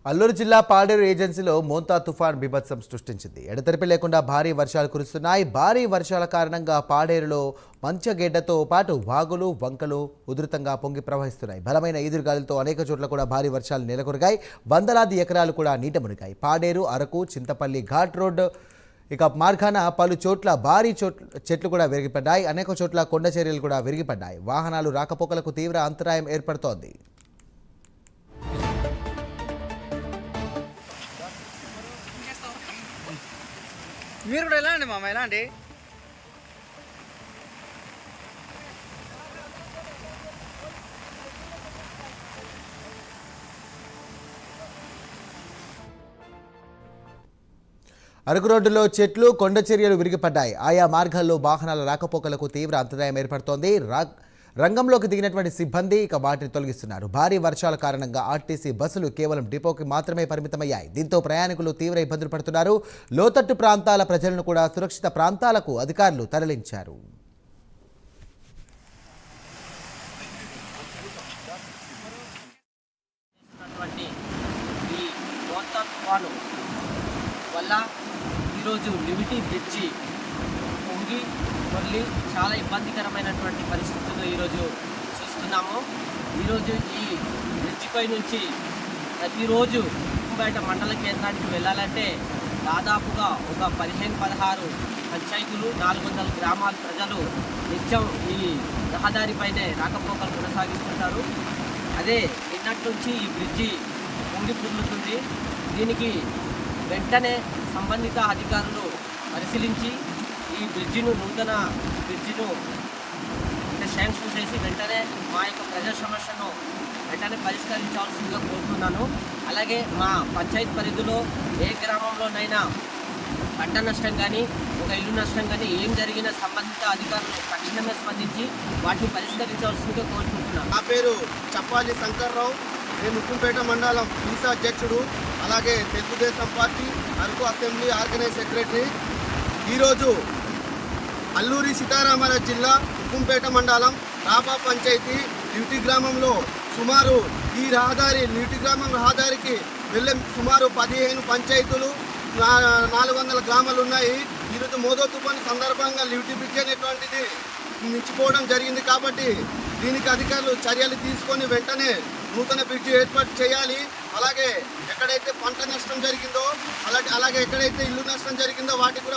అల్లూరు జిల్లా పాడేరు ఏజెన్సీలో మోంతా తుఫాన్ బీభత్సం సృష్టించింది. ఎడతెరిపి లేకుండా భారీ వర్షాలు కురుస్తున్నాయి. భారీ వర్షాల కారణంగా పాడేరులో మంచగెడ్డతో పాటు వాగులు, వంకలు ఉధృతంగా పొంగి ప్రవహిస్తున్నాయి. బలమైన ఈదురుగాలులతో అనేక చోట్ల కూడా భారీ వర్షాలు నెలకొరిగాయి. వందలాది ఎకరాలు కూడా నీట మునిగాయి. పాడేరు, అరకు, చింతపల్లి ఘాట్ రోడ్డు మార్గాన పలు చోట్ల భారీ చెట్లు కూడా విరిగిపడ్డాయి. అనేక చోట్ల కొండ చర్యలు కూడా విరిగిపడ్డాయి. వాహనాలు రాకపోకలకు తీవ్ర అంతరాయం ఏర్పడుతోంది. మీరు కూడా ఎలా అండి మామ ఎలా అండి అరకు రోడ్డులో చెట్లు, కొండ చర్యలు విరిగిపడ్డాయి. ఆయా మార్గాల్లో వాహనాల రాకపోకలకు తీవ్ర అంతరాయం ఏర్పడుతోంది. రంగంలోకి దిగినటువంటి సిబ్బంది వాటిని తొలగిస్తున్నారు. భారీ వర్షాల కారణంగా ఆర్టీసీ బస్సులు కేవలం డిపోకి మాత్రమే పరిమితమయ్యాయి. దీంతో ప్రయాణికులు తీవ్ర ఇబ్బందులు పడుతున్నారు. లోతట్టు ప్రాంతాల ప్రజలను కూడా సురక్షిత ప్రాంతాలకు అధికారులు తరలించారు. వల్ల ఈరోజు లిబర్టీ బ్రిడ్జి పొంగి పొర్లి చాలా ఇబ్బందికరమైనటువంటి పరిస్థితులు ఈరోజు చూస్తున్నాము. ఈరోజు ఈ బ్రిడ్జిపై నుంచి ప్రతిరోజు బయట మండల కేంద్రానికి వెళ్ళాలంటే దాదాపుగా ఒక 15-16 పంచాయతీలు 400 గ్రామాల ప్రజలు నిత్యం ఈ రహదారిపైనే రాకపోకలు కొనసాగిస్తుంటారు. అదే నిన్నటి నుంచి ఈ బ్రిడ్జి పొంగి పొర్లుతుంది. దీనికి వెంటనే సంబంధిత అధికారులు పరిశీలించి ఈ నూతన బ్రిడ్జిను శాంక్షన్ చేసి వెంటనే మా యొక్క ప్రజా సమస్యను వెంటనే పరిష్కరించాల్సిందిగా కోరుతున్నాను. అలాగే మా పంచాయతీ పరిధిలో ఏ గ్రామంలోనైనా పంట నష్టం కానీ ఒక ఇల్లు నష్టం కానీ ఏం జరిగినా సంబంధిత అధికారులు తక్షణమే స్పందించి వాటిని పరిష్కరించాల్సిందిగా కోరుకుంటున్నాను. నా పేరు చప్పాలి శంకర్రావు. నేను ఉక్కుంపేట మండలం ఈసా అధ్యక్షుడు, అలాగే Telugu Desam party Araku assembly organise secretary. ఈరోజు అల్లూరి సీతారామరాజు జిల్లా ఉక్కుంపేట మండలం రాపా పంచాయతీ లివిటి గ్రామంలో సుమారు ఈ రహదారి లివిటి గ్రామం రహదారికి వెళ్ళే సుమారు 15 పంచాయతీలు 400 గ్రామాలు ఉన్నాయి. ఈరోజు మోదో తుఫాను సందర్భంగా లివిటి బ్రిడ్జ్ అనేటువంటిది మించిపోవడం జరిగింది. కాబట్టి దీనికి అధికారులు చర్యలు తీసుకొని వెంటనే నూతన బ్రిడ్జి ఏర్పాటు చేయాలి. అలాగే ఎక్కడైతే పంట నష్టం జరిగిందో అలాగే ఎక్కడైతే ఇల్లు నష్టం జరిగిందో వాటికి కూడా